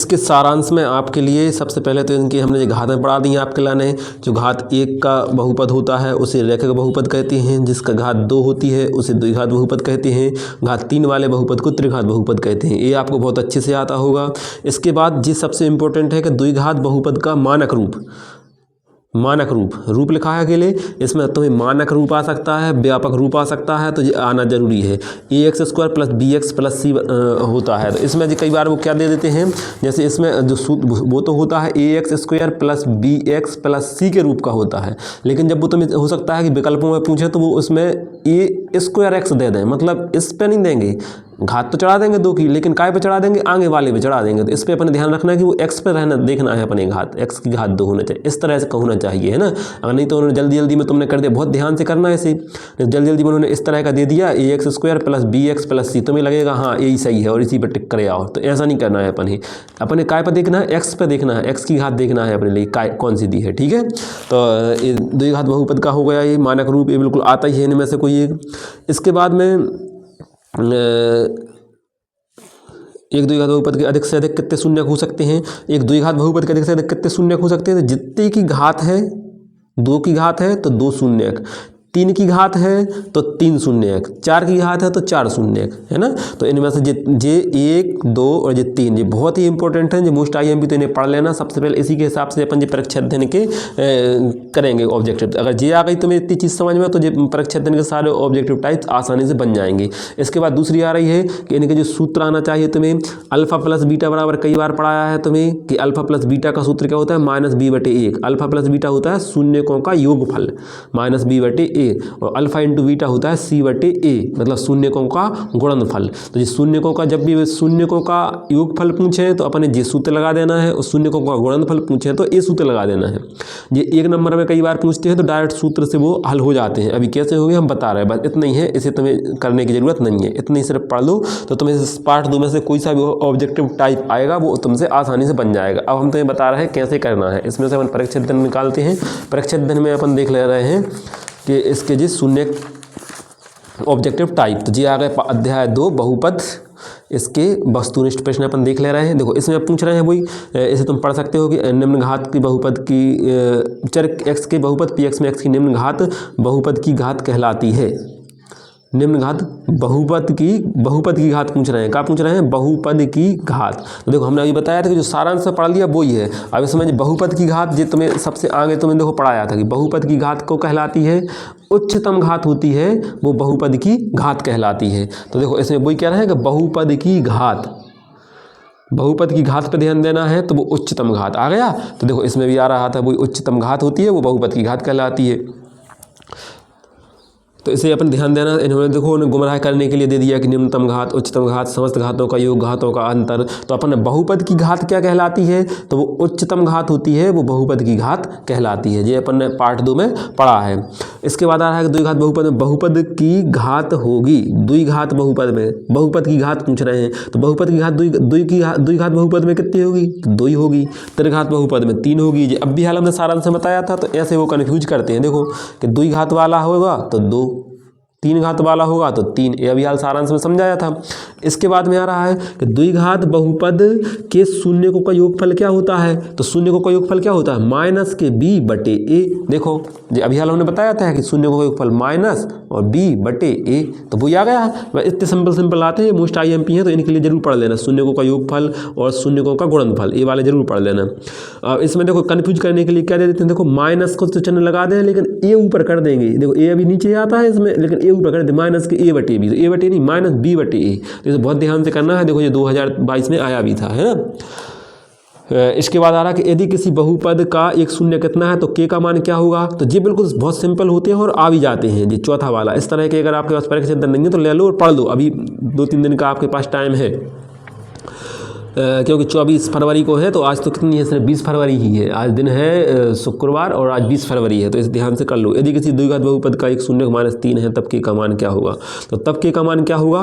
इसके सारांश में आपके लिए सबसे पहले तो इनकी हमने घात में पढ़ा दी हैं आपके लाने। जो घात 1 का बहुपद होता है उसे रेखिक बहुपद कहते हैं, जिसका घात 2 होती है उसे द्विघात बहुपद कहते हैं, घात 3 वाले बहुपद को त्रिघात बहुपद कहते हैं। ये आपको बहुत अच्छे से आता होगा। इसके बाद जी सबसे इम्पोर्टेंट है कि द्विघात बहुपद का मानक रूप, मानक रूप लिखा है अकेले, इसमें तुम्हें मानक रूप आ सकता है, व्यापक रूप आ सकता है, तो ये आना जरूरी है। ax² plus bx plus c होता है, तो इसमें जी कई बार वो क्या दे देते हैं, जैसे इसमें जो सूत्र वो तो होता है ax² plus bx plus c के रूप का होता है, लेकिन जब वो तुम्हें हो सकता है कि विकल्पों में पूछे तो वो उसमें a² दे दें, मतलब इस पे नहीं देंगे, घात तो चढ़ा देंगे 2 की, लेकिन काय पे चढ़ा देंगे, आगे वाले पे चढ़ा देंगे। तो इस पे अपने ध्यान रखना है कि वो x पे रहना, देखना है अपने घात, x की घात 2 होना चाहिए, इस तरह से होना चाहिए, है ना। अगर नहीं तो उन्होंने जल्दी जल्दी में तुमने कर दिया, बहुत ध्यान से करना है इसे, जल्दी जल्दी में उन्होंने इस तरह का दे दिया ax² plus bx plus c, तुम्हें लगेगा हाँ यही सही है और इसी पर टिक करे आओ, तो ऐसा नहीं करना है। अपने काय पर देखना है, x पे देखना है, x की घात देखना है अपने लिए काय कौन सी दी है, ठीक है। तो द्विघात बहुपद का हो गया ये मानक रूप, ये बिल्कुल आता ही है इनमें से कोई एक। इसके बाद में एक द्विघात बहुपद के अधिक से अधिक कितने शून्य हो सकते हैं, एक द्विघात बहुपद के अधिक से अधिक कितने शून्य हो सकते हैं, तो जितने की घात है 2 की घात है तो 2 शून्यक, 3 की घात है तो 3 शून्यक, 4 की घात है तो 4 शून्यक, है ना। तो इनमें से जे 1 2 और जे 3 ये बहुत ही इंपॉर्टेंट है, जो मोस्ट IMP तो इन्हें पढ़ लेना। सबसे पहले इसी के हिसाब से अपन जो परीक्षा अध्ययन के करेंगे ऑब्जेक्टिव, अगर जे आ गई तुम्हें इतनी चीज़ समझ में तो जो परीक्षा अध्ययन के सारे ऑब्जेक्टिव टाइप्स आसानी से बन जाएंगे। इसके बाद दूसरी आ रही है कि इनके जो सूत्र आना चाहिए तुम्हें, अल्फा प्लस बीटा बराबर, कई बार पढ़ाया है तुम्हें कि अल्फा प्लस बीटा का सूत्र क्या होता है, -b/1। अल्फा प्लस बीटा होता है शून्यकों का योगफल, -b/a, और अल्फा इंटू बीटा होता है c/a, मतलब शून्यकों का गुणनफल। तो ये शून्यकों का, जब भी शून्यकों का योगफल पूछे तो अपने जे सूत्र लगा देना है, और शून्यकों का गुणनफल पूछे तो ए सूत्र लगा देना है। ये 1 नंबर में कई बार पूछते हैं तो डायरेक्ट सूत्र से वो हल हो जाते हैं। अभी कैसे हो गए हम बता रहे हैं, बस इतना ही है, इसे तुम्हें करने की जरूरत नहीं है, इतनी सिर्फ पढ़ लो तो तुम्हें पार्ट 2 में से कोई सा भी ऑब्जेक्टिव टाइप आएगा वो तुमसे आसानी से बन जाएगा। अब हम तुम्हें बता रहे हैं कैसे करना है। इसमें से अपन परीक्षा अध्ययन निकालते हैं। परीक्षा अध्ययन में अपन देख ले रहे हैं कि इसके जी शून्य ऑब्जेक्टिव टाइप, तो जी आ गए अध्याय 2 बहुपद, इसके वस्तुनिष्ठ प्रश्न अपन देख ले रहे हैं। देखो इसमें पूछ रहे हैं वही, इसे तुम पढ़ सकते हो कि निम्न घात की बहुपद की चर x के बहुपद px में x की निम्न घात बहुपद की घात कहलाती है। निम्न घात बहुपद की घात पूछ रहे हैं, क्या पूछ रहे हैं, बहुपद की घात। तो देखो हमने अभी बताया था कि जो सारांश से पढ़ लिया वो ही है। अब इसमें बहुपद की घात जो तुम्हें सबसे आगे तुम्हें देखो पढ़ाया था कि बहुपद की घात को कहलाती है, उच्चतम घात होती है वो बहुपद की घात कहलाती है। तो देखो इसमें वही कह रहे हैं कि बहुपद की घात पे ध्यान देना है, तो वो उच्चतम घात आ गया। तो देखो इसमें भी आ रहा था वही उच्चतम घात होती है वो बहुपद की घात कहलाती है। तो इसे अपन ध्यान देना। इन्होंने देखो उन्हें गुमराह करने के लिए दे दिया कि निम्नतम घात, उच्चतम घात, समस्त घातों का योग, घातों का अंतर। तो अपन बहुपद की घात क्या कहलाती है, तो वो उच्चतम घात होती है वो बहुपद की घात कहलाती है। ये अपन ने पार्ट 2 में पढ़ा है। इसके बाद आ रहा है कि द्विघात बहुपद में बहुपद की घात होगी, द्विघात बहुपद में बहुपद की घात पूछ रहे हैं, तो बहुपद की घात द्विघात बहुपद में कितनी होगी, तो 2 ही होगी। त्रिघात बहुपद में 3 होगी। ये अब भी हाल हमने सारांश में बताया था, तो ऐसे वो कन्फ्यूज करते हैं। देखो कि द्विघात वाला होगा तो 2, 3 घात वाला होगा तो 3, ये अभी हाल सारांश में समझाया था। इसके बाद में आ रहा है कि द्विघात बहुपद के शून्यकों का योगफल क्या होता है, तो शून्यकों का योगफल क्या होता है, -b/a। देखो जी अभी हाल हमने बताया था कि शून्यकों का योगफल माइनस और b/a, तो वो आ गया। इतने सिंपल आते हैं, मोस्ट IMP हैं, तो इनके लिए जरूर पढ़ लेना शून्यकों का योगफल और शून्यकों का गुणनफल, ये वाले जरूर पढ़ लेना। इसमें देखो कन्फ्यूज करने के लिए क्या दे देते हैं, देखो माइनस को तो चिन्ह लगा दें लेकिन a ऊपर कर देंगे। देखो a अभी नीचे आता है इसमें, लेकिन a ऊपर कर दे, माइनस के a/b, तो a/a नहीं -b/a। तो बहुत ध्यान से करना है। देखो ये 2022 में आया भी था, है ना। इसके बाद आ रहा है कि यदि किसी बहुपद का एक शून्य कितना है तो k का मान क्या होगा, तो ये बिल्कुल बहुत सिंपल होते हैं और आ भी जाते हैं। ये चौथा वाला इस तरह के, अगर आपके पास परीक्षा नहीं है तो ले लो और पढ़ लो, अभी 2-3 दिन का आपके पास टाइम है। क्योंकि 24 फरवरी को है, तो आज तो कितनी है, सिर्फ 20 फरवरी ही है। आज दिन है शुक्रवार और आज 20 फरवरी है, तो इस ध्यान से कर लो। यदि किसी द्विघात बहुपद का एक शून्य -3 है तब के का मान क्या होगा, तो तब के का मान क्या होगा,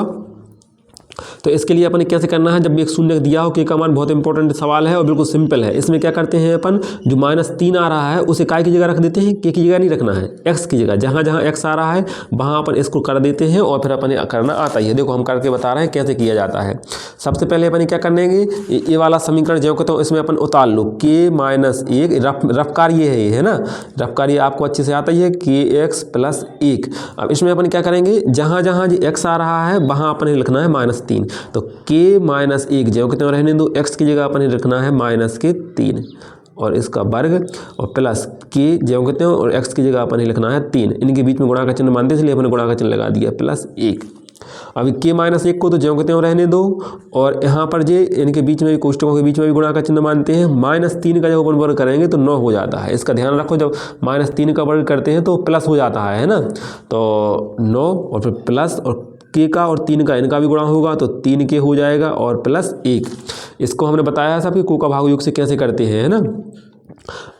तो इसके लिए अपन कैसे करना है, जब भी एक शून्य दिया हो, के का मान बहुत इंपॉर्टेंट सवाल है और बिल्कुल सिंपल है। इसमें क्या करते हैं अपन, जो -3 आ रहा है उसे काय की जगह रख देते हैं, के की जगह नहीं रखना है, एक्स की जगह। जहाँ जहाँ एक्स आ रहा है वहाँ अपन इसको कर देते हैं और फिर अपन करना आता ही है। देखो हम करके बता रहे हैं कैसे किया जाता है। सबसे पहले अपन क्या करेंगे, ये वाला समीकरण जो कहता हूँ इसमें अपन उतार लो, k-1 रफ्कार ये है ना, रफ्कार ये आपको अच्छे से आता ही है, kx + 1। अब इसमें अपन क्या करेंगे, जहाँ जहाँ जो x आ रहा है वहाँ अपन लिखना है -3, तो k-1 जो कहते हैं रहने दो, x की जगह अपन रखना है -3 और इसका वर्ग और प्लस के जो कहते हैं और x की जगह अपन लिखना है 3। इनके बीच में गुणा का चिन्ह मानते इसलिए अपने गुणा का चिन्ह लगा दिया +1। अभी k-1 को तो जो कहते हैं रहने दो और यहाँ पर जे इनके बीच में भी कोष्टकों के बीच में भी गुणा का चिन्ह मानते हैं। -3 का जब अपन वर्ग करेंगे तो 9 हो जाता है। इसका ध्यान रखो, जब -3 का वर्ग करते हैं तो प्लस हो जाता है ना, तो 9 और फिर प्लस और के का और 3 का इनका भी गुणा होगा तो 3 के हो जाएगा और +1। इसको हमने बताया था कि को का भाग योग से कैसे करते हैं, है ना।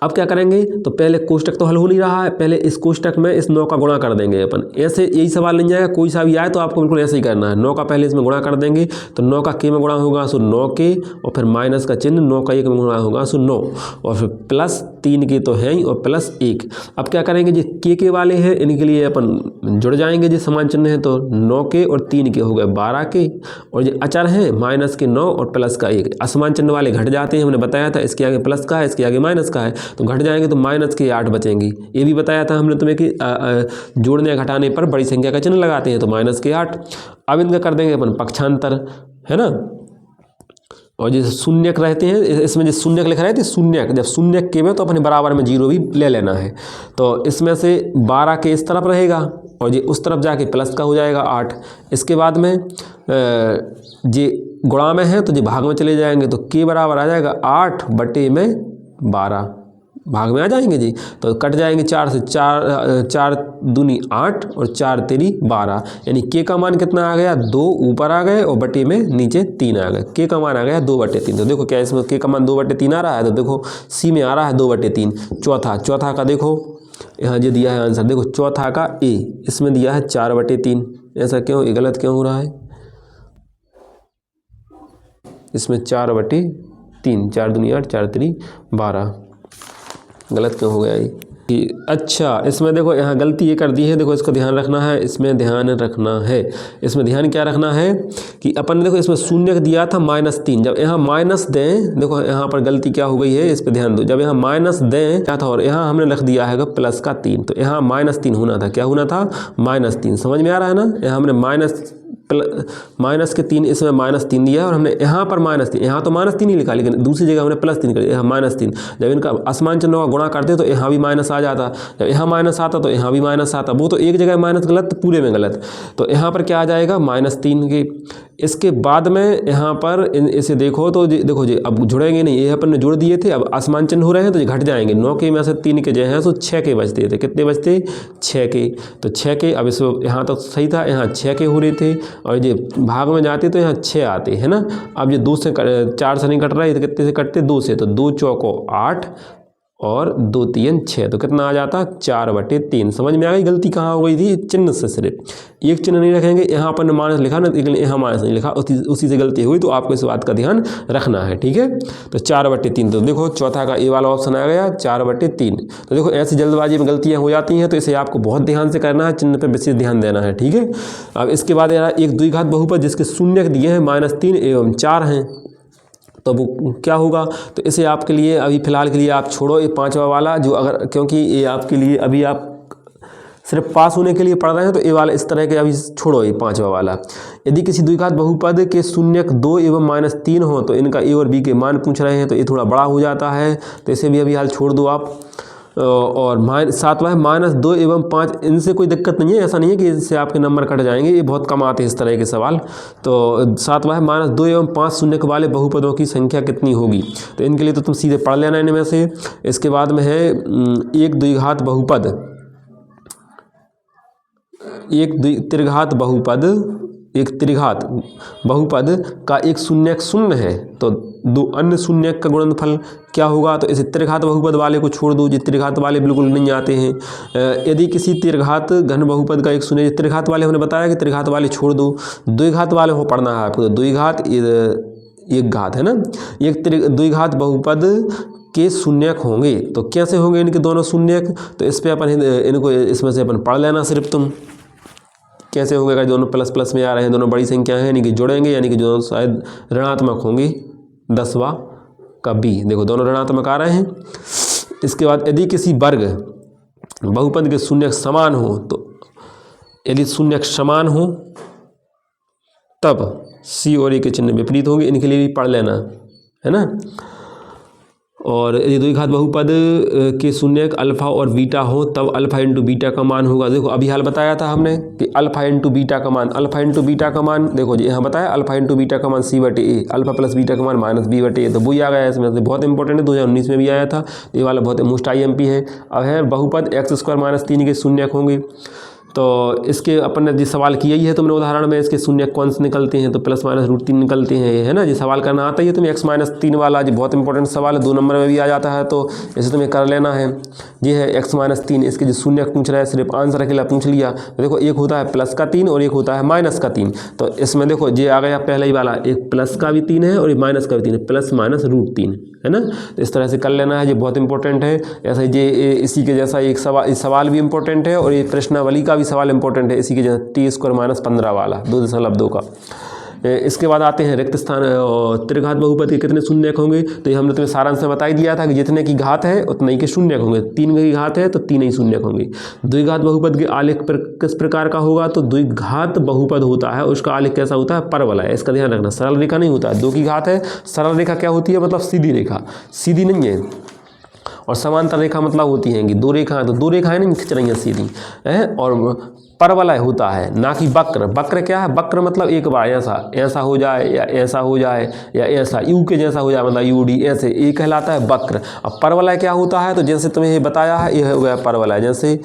अब क्या करेंगे, तो पहले कोष्टक तो हल हो नहीं रहा है, पहले इस कोष्टक में इस 9 का गुणा कर देंगे अपन। ऐसे यही सवाल नहीं जाएगा, कोई सा भी आए तो आपको बिल्कुल ऐसे ही करना है। 9 का पहले इसमें गुणा कर देंगे तो 9 का के में गुणा होगा सो 9 के और फिर माइनस का चिन्ह 9 का 1 में गुणा होगा सो 9 और फिर +3 के तो है ही और +1। अब क्या करेंगे, जो के वाले हैं इनके लिए अपन जुड़ जाएंगे, जो समान चिन्ह है तो 9 के और 3 के हो गए 12 के और जो अचर हैं -9 और +1। असमान चिन्ह वाले घट जाते हैं, हमने बताया था, इसके आगे प्लस का है इसके आगे माइनस का है तो घट जाएंगे तो -8 बचेंगे। ये भी बताया था हमने तुम्हें कि जोड़ने या घटाने पर बड़ी संख्या का चिन्ह लगाते हैं तो -8। अब इनका कर देंगे अपन पक्षांतर, है ना। और जैसे शून्यक रहते हैं, इसमें जो शून्यक लिख रहे थे शून्यक, जब शून्यक के में तो अपने बराबर में 0 भी ले लेना है। तो इसमें से 12 के इस तरफ रहेगा और ये उस तरफ जाके प्लस का हो जाएगा 8। इसके बाद में ये गुणा में है तो ये भाग में चले जाएंगे तो के बराबर आ जाएगा 8/12 भाग में आ जाएंगे जी, तो कट जाएंगे 4 से, 4 दूनी 8 और 4 तेरी 12, यानी के का मान कितना आ गया 2 ऊपर आ गए और बटे में नीचे 3 आ गए। के का मान आ गया 2/3। तो देखो क्या इसमें के का मान 2/3 आ रहा है, तो देखो सी में आ रहा है 2/3। चौथा का देखो यहाँ जो दिया है आंसर, देखो चौथा का ए इसमें दिया है 4/3। ऐसा क्यों, ये गलत क्यों हो रहा है, इसमें 4/3, 4 दूनी 8 4 तेरी 12, गलत क्यों हो गया ये। अच्छा इसमें देखो यहाँ गलती ये कर दी है, देखो इसको ध्यान रखना है, इसमें ध्यान रखना है, इसमें ध्यान क्या रखना है कि अपन देखो इसमें शून्य दिया था -3, जब यहाँ माइनस दें, देखो यहाँ पर गलती क्या हो गई है इस पर ध्यान दो। जब यहाँ माइनस दें क्या था और यहाँ हमने रख दिया है प्लस का 3, तो यहाँ -3 होना था, क्या होना था -3। समझ में आ रहा है ना, यहाँ हमने माइनस के 3 इसमें -3 दिया और हमने यहाँ पर -3, यहाँ तो -3 ही लिखा लेकिन दूसरी जगह हमने +3 कर दिया, यहाँ -3। जब इनका असमान चिन्हों का गुणा करते तो यहाँ भी माइनस आ जाता, जब यहाँ माइनस आता तो यहाँ भी माइनस आता, वो तो एक जगह माइनस गलत तो पूरे में गलत। तो यहाँ पर क्या आ जाएगा -3 के। इसके बाद में यहाँ पर इसे देखो तो देखो जी अब जुड़ेंगे नहीं, ये अपन ने जोड़ दिए थे, अब आसमान चिन्ह हो रहे हैं तो ये घट जाएंगे। 9 के में से 3 के जो हैं सो 6 के बचते थे, कितने बचते 6 के, तो 6 के। अब इसमें यहाँ तो सही था, यहाँ 6 के हो रहे थे और ये भाग में जाते तो यहाँ 6 आते, है ना। अब ये 2 से 4 से नहीं कट रहा है तो कितने से कटते 2 से, तो 2 चौको 8 और 2 3 6, तो कितना आ जाता 4/3। समझ में आ गई गलती कहाँ हो गई थी, चिन्ह से सिर्फ एक चिन्ह नहीं रखेंगे, यहाँ पर माइनस लिखा ना लेकिन यहाँ माइनस नहीं लिखा, उसी से गलती हुई, तो आपको इस बात का ध्यान रखना है, ठीक है। तो 4/3, तो देखो चौथा का ए वाला ऑप्शन आ गया 4/3। तो देखो ऐसी जल्दबाजी में गलतियाँ हो जाती हैं तो इसे आपको बहुत ध्यान से करना है, चिन्ह पर विशेष ध्यान देना है, ठीक है। अब इसके बाद यार एक द्विघात बहुपद जिसके शून्य दिए हैं -3 एवं 4 हैं, तो वो क्या होगा, तो इसे आपके लिए अभी फ़िलहाल के लिए आप छोड़ो ये 5वां वाला, जो अगर क्योंकि ये आपके लिए अभी आप सिर्फ पास होने के लिए पढ़ रहे हैं तो ये वाला इस तरह के अभी छोड़ो ये 5वां वाला। यदि किसी द्विघात बहुपद के शून्यक 2 एवं -3 हो तो इनका ए और बी के मान पूछ रहे हैं, तो ये थोड़ा बड़ा हो जाता है, तो इसे भी अभी हाल छोड़ दो आप। और 7वां है -2 एवं 5, इनसे कोई दिक्कत नहीं है, ऐसा नहीं है कि इससे आपके नंबर कट जाएंगे, ये बहुत कम आते हैं इस तरह के सवाल। तो 7वां है -2 एवं 5 शून्यक वाले बहुपदों की संख्या कितनी होगी, तो इनके लिए तो तुम सीधे पढ़ लेना इनमें से। इसके बाद में है एक द्विघात बहुपद एक त्रिघात बहुपद का एक शून्यक शून्य है तो दो अन्य शून्यक का गुणनफल क्या होगा। तो इसे त्रिघात बहुपद वाले को छोड़ दो, जो त्रिघात वाले बिल्कुल नहीं आते हैं। यदि किसी त्रिघात घन बहुपद का एक शून्य, त्रिघात वाले हमने बताया कि त्रिघात वाले छोड़ दो, द्विघात वाले को पढ़ना है आपको। तो द्विघात एक घात है ना, एक द्विघात बहुपद के शून्यक होंगे। तो कैसे होंगे इनके दोनों शून्यक, तो इस पर अपन इनको इसमें से अपन पढ़ लेना सिर्फ तुम कैसे होंगे। अगर दोनों प्लस प्लस में आ रहे हैं, दोनों बड़ी संख्या है, यानी कि जुड़ेंगे, यानी कि जो शायद ऋणात्मक होंगे 10वां का बी, देखो दोनों ऋणात्मक आ रहे हैं। इसके बाद यदि किसी वर्ग बहुपद के शून्यक समान हो, तो यदि शून्यक समान हो तब सी और ए के चिन्ह विपरीत होंगे, इनके लिए भी पढ़ लेना है ना। और यदि द्विघात बहुपद के शून्यक अल्फा और बीटा हो तब अल्फा इंटू बीटा का मान होगा। देखो अभी हाल बताया था हमने कि अल्फा इंटू बीटा का मान, अल्फा इंटू बीटा का मान देखो जी यहाँ बताया अल्फा इंटू बीटा का मान सी बटे ए, अल्फा प्लस बीटा का मान माइनस बी बटे ए। तो वही आ गया है इसमें से, बहुत इंपॉर्टेंट है, 2019 में भी आया था, ये वाला बहुत मोस्ट IMP है। अब है बहुपद x² - 3 के शून्यक होंगे। तो इसके अपन ने जिस सवाल किया ही है तुमने उदाहरण में, इसके शून्यक कौन से निकलते हैं, तो +-√3 निकलते हैं, है ना। जी सवाल करना आता ही है तुम्हें, x-3 वाला जी बहुत इंपॉर्टेंट सवाल है, 2 नंबर में भी आ जाता है, तो इसे तुम्हें कर लेना है। ये है x-3, इसके जो शून्यक पूछ रहा है, सिर्फ आंसर अकेला पूछ लिया। तो देखो एक होता है +3 और एक होता है -3। तो इसमें देखो ये आ गया पहले ही वाला, एक प्लस का भी 3 है और एक माइनस का भी 3 है, +-√3 है ना। तो इस तरह से कर लेना है, ये बहुत इंपॉर्टेंट है। ऐसा ये इसी के जैसा एक सवाल भी इंपॉर्टेंट है और ये प्रश्नावली का भी सवाल इंपॉर्टेंट है, इसी के जैसा t² - 15 वाला 2.2 का। इसके बाद आते हैं रिक्त स्थान और त्रिघात बहुपद के कितने शून्यक होंगे। तो ये हमने तुम्हें सारांश में बता ही दिया था कि जितने की घात है उतने ही के शून्यक होंगे। 3 की घात है तो 3 ही शून्यक होंगे। द्विघात बहुपद के आलेख किस प्रकार का होगा, तो द्विघात बहुपद होता है उसका आलेख कैसा होता है, परवलय है, इसका ध्यान रखना। सरल रेखा नहीं होता है, 2 की घात है, सरल रेखा क्या होती है, मतलब सीधी रेखा, सीधी नहीं है। और समांतर रेखा मतलब होती है कि 2 रेखाएं, तो 2 रेखाएं नहीं खिंच रही हैं सीधी है। और परवलय होता है, ना कि वक्र। वक्र क्या है, वक्र मतलब एक बार ऐसा हो जाए या ऐसा हो जाए या ऐसा यू के जैसा हो जाए, मतलब UD ऐसे, ये कहलाता है वक्र। अब परवलय क्या होता है, तो जैसे तुम्हें ये बताया है, ये हो गया परवलय, जैसे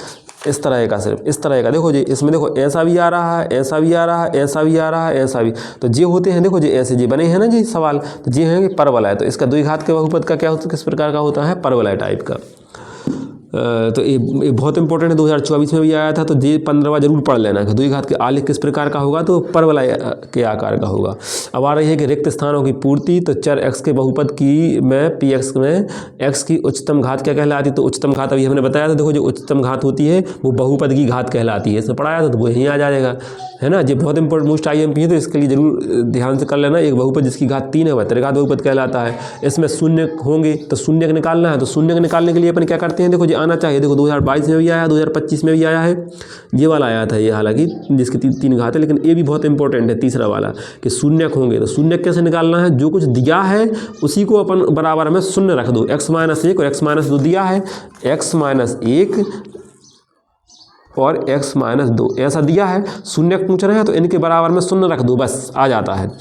इस तरह का, सिर्फ इस तरह का। देखो जी इसमें देखो ऐसा भी आ रहा है, ऐसा भी आ रहा है, ऐसा भी आ रहा है, ऐसा भी, तो ये होते हैं देखो जी ऐसे जी बने हैं ना जी सवाल, तो ये हैं कि परवलय। तो इसका द्विघात के बहुपद का क्या होता है, किस प्रकार का होता है, परवलय टाइप का। तो ये बहुत इंपॉर्टेंट है, 2024 में भी आया था, तो ये 15वां जरूर पढ़ लेना कि द्विघात के आलेख किस प्रकार का होगा, तो परवलय के आकार का होगा। अब आ रही है कि रिक्त स्थानों की पूर्ति, तो चर x के बहुपद की में px में x की उच्चतम घात क्या कहलाती है, तो उच्चतम घात अभी हमने बताया था। देखो जो उच्चतम घात होती है वो बहुपद की घात कहलाती है, इसमें पढ़ाया था तो वो यहीं आ जाएगा, है ना। ये बहुत इंपॉर्टेंट मोस्ट IMP है, तो इसके लिए जरूर ध्यान से कर लेना। एक बहुपद जिसकी घात 3 है वह त्रिघात बहुपद कहलाता है। इसमें शून्यक होंगे, तो शून्यक निकालना है, तो शून्यक निकालने के लिए अपन क्या करते हैं, देखो जी आना चाहिए, देखो 2022 में भी आया, 2025 में भी आया है, ये वाला आया था ये, हालांकि जिसकी 3 घात है, लेकिन ये भी बहुत इंपॉर्टेंट है तीसरा वाला कि शून्यक होंगे। तो शून्यक कैसे निकालना है, जो कुछ दिया है उसी को अपन बराबर में शून्य रख दो। x-1 और x-2 दिया है, x-1 और x-2 ऐसा दिया है, शून्यक पूछ रहे हैं तो इनके बराबर में शून्य रख दो, बस आ जाता है।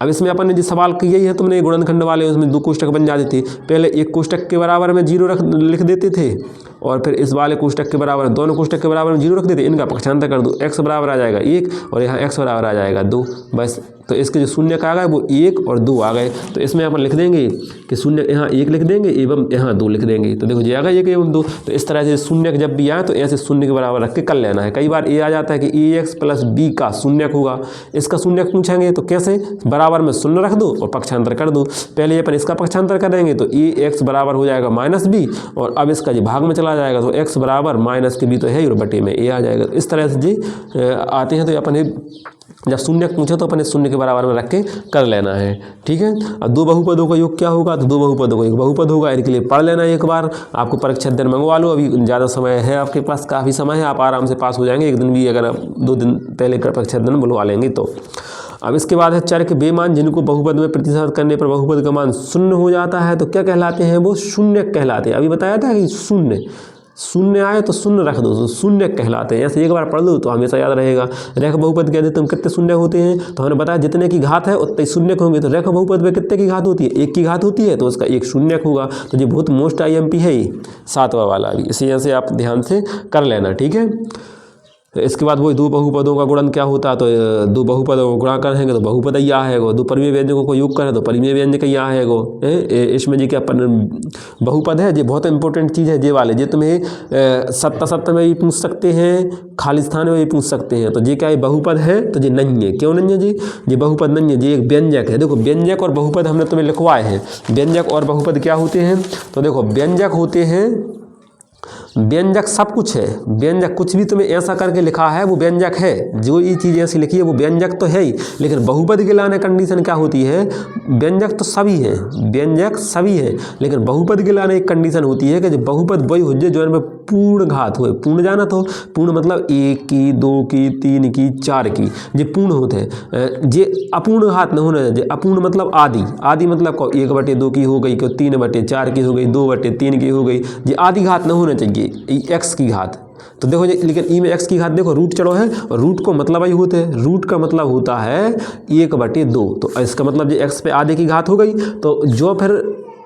अब इसमें अपन ने जो सवाल किया ही है तुमने गुणनखंड वाले, उसमें 2 कोष्टक बन जाते थे। पहले एक कोष्टक के बराबर में 0 लिख देते थे और फिर इस वाले कोष्टक के बराबर, दोनों कोष्टक के बराबर में 0 रख देते, इनका पक्षांतर कर दो, x बराबर आ जाएगा 1 और यहाँ x बराबर आ जाएगा 2, बस। तो इसके जो शून्यक आ गए वो 1 और 2 आ गए। तो इसमें अपन लिख देंगे कि शून्य यहाँ 1 लिख देंगे एवं यहाँ 2 लिख देंगे, तो देखो ये आ गया 1 एवं 2। तो इस तरह से शून्यक जब भी आए तो ऐसे शून्य के बराबर रख के कर लेना है। कई बार ये आ जाता है कि ax + b का शून्यक होगा, इसका शून्यक पूछेंगे तो कैसे, बराबर में शून्य रख दो और पक्षांतर कर दो। पहले अपन इसका पक्षांतर करेंगे तो ax बराबर हो जाएगा -b, और अब इसका जो भाग में चला जाएगा तो x बराबर -b तो है और बटे में a आ जाएगा। इस तरह से जी आते हैं, तो अपन जब शून्यक पूछे तो अपने शून्य के बराबर में रख के कर लेना है, ठीक है। अब 2 बहुपदों का योग क्या होगा, तो 2 बहुपदों का एक बहुपद होगा, इनके लिए पढ़ लेना एक बार। आपको परीक्षा दिन मंगवा लो, अभी ज़्यादा समय है आपके पास, काफ़ी समय है, आप आराम से पास हो जाएंगे। एक दिन भी अगर आप 2 दिन पहले परीक्षा दिन बुलवा लेंगे तो। अब इसके बाद है चर के बेमान, जिनको बहुपद में प्रतिस्थापित करने पर बहुपद का मान 0 हो जाता है, तो क्या कहलाते हैं, वो शून्यक कहलाते हैं। अभी बताया था कि शून्य आए तो शून्य रख दो, तो शून्य कहलाते हैं। ऐसे एक बार पढ़ लो तो हमेशा याद रहेगा। रेखा बहुपद के अधिकतम कितने शून्य होते हैं, तो हमने बताया जितने की घात है उतने शून्यक होंगे। तो रेखा बहुपद में कितने की घात होती है, 1 की घात होती है, तो उसका 1 शून्यक होगा। तो ये बहुत मोस्ट IMP है, 7वां वाला भी, इसी वजह से आप ध्यान से कर लेना, ठीक है। इसके बाद वही दो बहुपदों का गुणन क्या होता है, तो दो बहुपदों को गुणा करेंगे तो बहुपद ही आएगा, दो परिमेय व्यंजकों को योग करें तो परिमेय व्यंजक ही आएगा। इसमें जी क्या बहुपद है, ये बहुत इंपॉर्टेंट चीज़ है ये वाले, ये तुम्हें सत्ता में भी पूछ सकते हैं, खाली स्थान में भी पूछ सकते हैं। तो ये क्या है, बहुपद है तो ये नहीं है। क्यों नहीं है जी, ये बहुपद नहीं है, ये एक व्यंजक है। देखो व्यंजक और बहुपद हमने तुम्हें लिखवाए हैं। व्यंजक और बहुपद क्या होते हैं, तो देखो व्यंजक होते हैं, व्यंजक सब कुछ है, व्यंजक कुछ भी तुम्हें ऐसा करके लिखा है वो व्यंजक है, जो ये चीज़ ऐसी लिखी है वो व्यंजक तो है ही। लेकिन बहुपद के लाने कंडीशन क्या होती है, व्यंजक तो सभी है, व्यंजक सभी है, लेकिन बहुपद के लाने एक कंडीशन होती है कि जो बहुपद वही हो जो इनमें पूर्ण घात हो। पूर्ण जाना तो पूर्ण मतलब 1 की 2 की 3 की 4 की, ये पूर्ण होते हैं। ये अपूर्ण घात न होना चाहिए। अपूर्ण मतलब आदि, आदि मतलब 1/2 की हो गई, 3/4 की हो गई, 2/3 की हो गई, ये आदि घात न होना चाहिए एक्स की घात। तो देखो लेकिन ई में एक्स की घात देखो रूट चढ़ो है, और रूट को मतलब ही होते हैं, रूट का मतलब होता है 1/2। तो इसका मतलब ये एक्स पे आधे की घात हो गई, तो जो फिर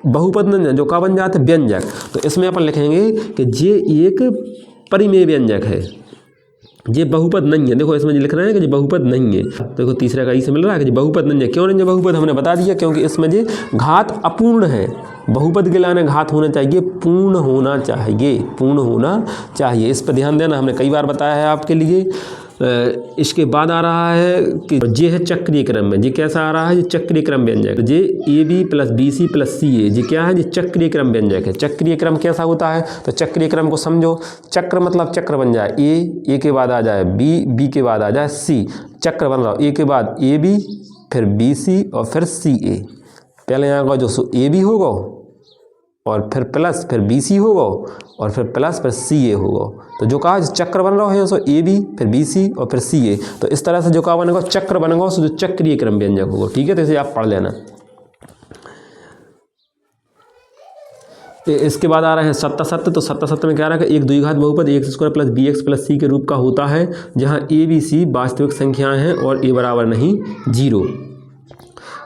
बहुपद न जो का बन जाते व्यंजक। तो इसमें अपन लिखेंगे कि ये एक परिमेय व्यंजक है, ये बहुपद नहीं है। देखो इसमें लिख रहे हैं कि ये बहुपद नहीं है। देखो तीसरा का ई से मिल रहा है कि ये बहुपद नहीं है। क्यों नहीं है बहुपद, हमने बता दिया क्योंकि इसमें ये घात अपूर्ण है। बहुपद के लाने घात होना चाहिए, पूर्ण होना चाहिए, पूर्ण होना चाहिए। इस पर ध्यान देना, हमने कई बार बताया है आपके लिए। इसके बाद आ रहा है कि ये है चक्रीय क्रम में, ये कैसा आ रहा है, ये चक्रीय क्रम व्यंजक। ये AB + BC + CA, ये क्या है, ये चक्रीय क्रम व्यंजक है। चक्रीय क्रम कैसा होता है, तो चक्रीय क्रम को समझो। चक्र मतलब चक्र बन जाए A के बाद आ जाए B के बाद आ जाए C, चक्र बन रहा हो। A के बाद AB, फिर BC और फिर CA। पहले यहाँ का जो AB होगा और फिर प्लस, फिर BC होगा और फिर प्लस, फिर CA होगा। तो जो कहा चक्र बन रहा है सो AB, फिर BC और फिर CA। तो इस तरह से जो कहा बनेगा चक्र बनेगा, सो जो चक्रीय क्रम व्यंजक होगा। ठीक है, तो इसे आप पढ़ लेना। इसके बाद आ रहा है सत्ता। तो सत्ता में क्या रहा है कि एक द्विघात बहुपद x² + bx + c के रूप का होता है, जहाँ A B C वास्तविक संख्याएं हैं और a बराबर नहीं 0।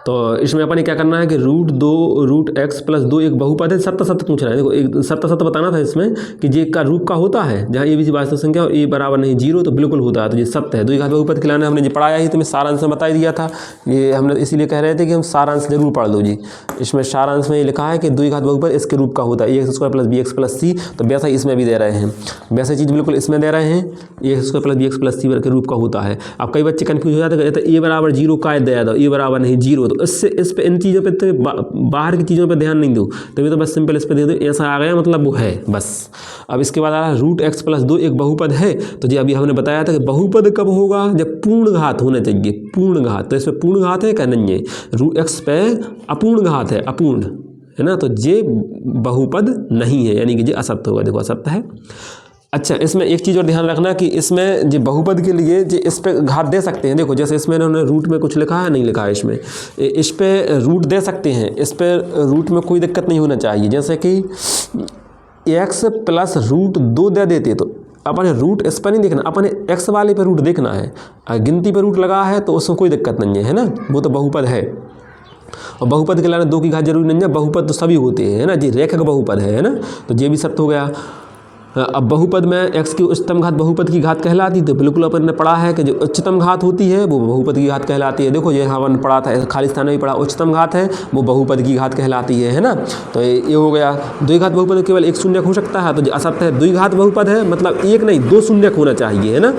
तो इसमें अपन ने क्या करना है कि √x + 2 एक बहुपद है। सत्ता पूछ रहा है। देखो एक सत्ता बताना था इसमें कि ये का रूप का होता है जहाँ A B C वास्तविक संख्या और a बराबर नहीं 0, तो बिल्कुल होता है, तो ये सत्य है। द्विघात बहुपद के लाने हमने ये पढ़ाया ही, तुम्हें सारांश में बता ही दिया था। ये हमने इसीलिए कह रहे थे कि हम सारांश जरूर पढ़ लो जी। इसमें सारांश में ये लिखा है कि द्विघात बहुपद इसके रूप का होता है, x² + bx + c। तो वैसा ही इसमें भी दे रहे हैं, वैसे चीज़ बिल्कुल इसमें दे रहे हैं, x² + bx + c के रूप का होता है। अब कई बच्चे कन्फ्यूज हो जाते हैं, a बराबर 0 का दिया था, a बराबर नहीं 0। तो इससे इस पे इन चीज़ों पे तो बाहर की चीज़ों पे ध्यान नहीं दो, तो बस सिंपल इस पे दे दो, ऐसा आ गया मतलब वो है बस। अब इसके बाद आ रहा है √x + 2 एक बहुपद है। तो जी अभी हमने बताया था कि बहुपद कब होगा, जब पूर्ण घात होना चाहिए, पूर्ण घात। तो इसमें पूर्ण घात है क्या, नहीं है। √x पे अपूर्ण घात है, अपूर्ण है ना, तो ये बहुपद नहीं है, यानी कि ये असत्य होगा। देखो असत्य है। अच्छा, इसमें एक चीज़ और ध्यान रखना कि इसमें जो बहुपद के लिए जो इस पे घात दे सकते हैं। देखो जैसे इसमें इन्होंने रूट में कुछ लिखा है, नहीं लिखा है, इसमें इस पे रूट दे सकते हैं, इस पे रूट में कोई दिक्कत नहीं होना चाहिए। जैसे कि x + √2 दे देते तो अपने रूट इस पर नहीं देखना, अपने x वाले पे रूट देखना है। गिनती पे रूट लगा है तो उसमें कोई दिक्कत नहीं है ना, वो तो बहुपद है। और बहुपद के लाने 2 की घात जरूरी नहीं है, बहुपद तो सभी होते हैं ना जी, रेखक बहुपद है ना, तो ये भी सत्य हो गया। अब बहुपद में x की उच्चतम घात बहुपद की घात कहलाती, तो बिल्कुल अपन ने पढ़ा है कि जो उच्चतम घात होती है वो बहुपद की घात कहलाती है। देखो ये अपन पढ़ा था, खाली स्थान में भी पढ़ा, उच्चतम घात है वो बहुपद की घात कहलाती है ना। तो ये हो गया। द्विघात बहुपद केवल एक शून्यक हो सकता है, तो जो असत्य है। द्विघात बहुपद है मतलब एक नहीं 2 शून्यक होना चाहिए, है ना।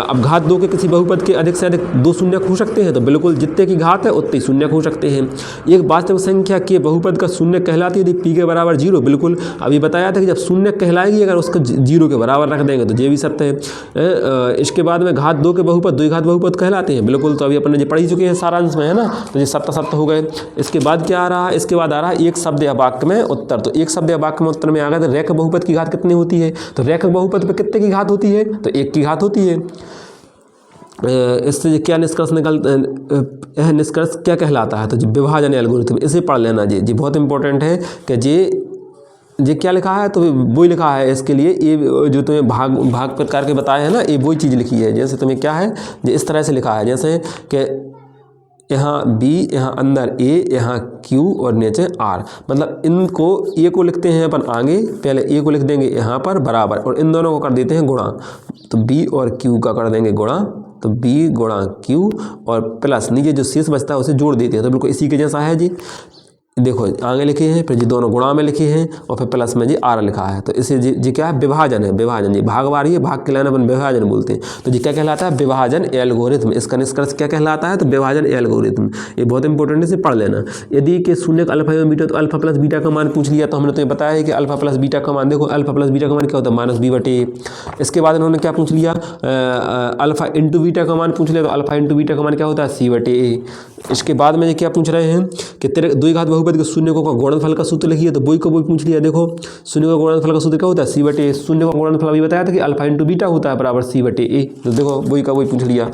अब घात 2 के किसी बहुपद के अधिक से अधिक 2 शून्यक हो सकते हैं, तो बिल्कुल जितने की घात है उतने शून्यक हो सकते हैं। एक वास्तविक संख्या के बहुपद का शून्यक कहलाती है यदि p के बराबर 0। बिल्कुल अभी बताया था कि जब शून्यक कहलाएगी अगर उसको 0 के बराबर रख देंगे तो ये भी सत्य है। इसके बाद में घात 2 के बहुपद द्विघात बहुपद कहलाते हैं, बिल्कुल, तो अभी अपन ये पढ़ ही चुके हैं सारांश में, है ना। तो ये सत्य हो गए। इसके बाद क्या आ रहा है, इसके बाद आ रहा है एक शब्द या वाक्य में उत्तर। तो एक शब्द या वाक्य में उत्तर में आ गया तो रेखक बहुपद की घात कितनी होती है, तो रेखक बहुपद पे कितने की घात होती है, तो 1 की घात होती है। इससे क्या निष्कर्ष निकलता है, निष्कर्ष क्या कहलाता है, तो जी विभाजन एल्गोरिथम, इसे पढ़ लेना जी बहुत इंपॉर्टेंट है कि ये क्या लिखा है, तो वही लिखा है इसके लिए। ये जो तुम्हें भाग प्रकार के बताए हैं ना, ये वही चीज़ लिखी है। जैसे तुम्हें क्या है, जो इस तरह से लिखा है, जैसे कि यहाँ बी, यहाँ अंदर ए, यहाँ क्यू और नीचे आर। मतलब इनको ए को लिखते हैं अपन आगे, पहले ए को लिख देंगे यहाँ पर बराबर, और इन दोनों को कर देते हैं गुणा। तो बी और क्यू का कर देंगे गुणा, तो बी गुणा क्यू और प्लस नीचे जो शेष बचता है उसे जोड़ देते हैं। तो बिल्कुल इसी के जैसा है जी। देखो आगे लिखे हैं, फिर जी दोनों गुणा में लिखे हैं और फिर प्लस में जी आर लिखा है। तो इसे जी क्या है, विभाजन है, विभाजन। जी भाग बारी है, भाग के लाइन अपन विभाजन बोलते हैं। तो जी क्या कहलाता है, विभाजन एल्गोरिथम। इसका निष्कर्ष क्या कहलाता है, तो विभाजन एल्गोरिथम। ये बहुत इंपॉर्टेंट है, इसे पढ़ लेना। यदि के शून्य का अल्फा एवं बीटा, तो अल्फा प्लस बीटा का मान पूछ लिया, तो हमने तो ये बताया है कि अल्फा प्लस बीटा का मान, देखो अल्फा प्लस बीटा का मान क्या होता है, माइनस बी बटे। इसके बाद इन्होंने क्या पूछ लिया, अल्फा इंटू बीटा का मान पूछ लिया, तो अल्फा इंटू बीटा का मान क्या होता है, सी बटे ए। इसके बाद में क्या पूछ रहे हैं कि तेरे द्विघात बहुपद के शून्य को गुणनफल का सूत्र लिखिए, तो वही को वही पूछ लिया। देखो शून्य का गुणनफल का सूत्र क्या होता है, सी बटे ए। शून्य का गुणनफल अभी बताया था कि अल्फा इंटू बीटा होता है बराबर सी बटे ए। तो देखो वही का वही पूछ लिया।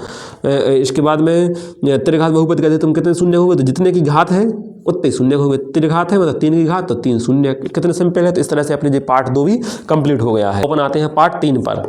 इसके बाद में त्रिघात बहुपद कहते तुम कितने शून्य होंगे, तो जितने की घात है उतने शून्य होंगे। त्रिघात है मतलब 3 की घात, तो 3 शून्य। कितने सिंपल है। तो इस तरह से अपने जो पार्ट 2 भी कंप्लीट हो गया है। अपन आते हैं पार्ट 3 पर।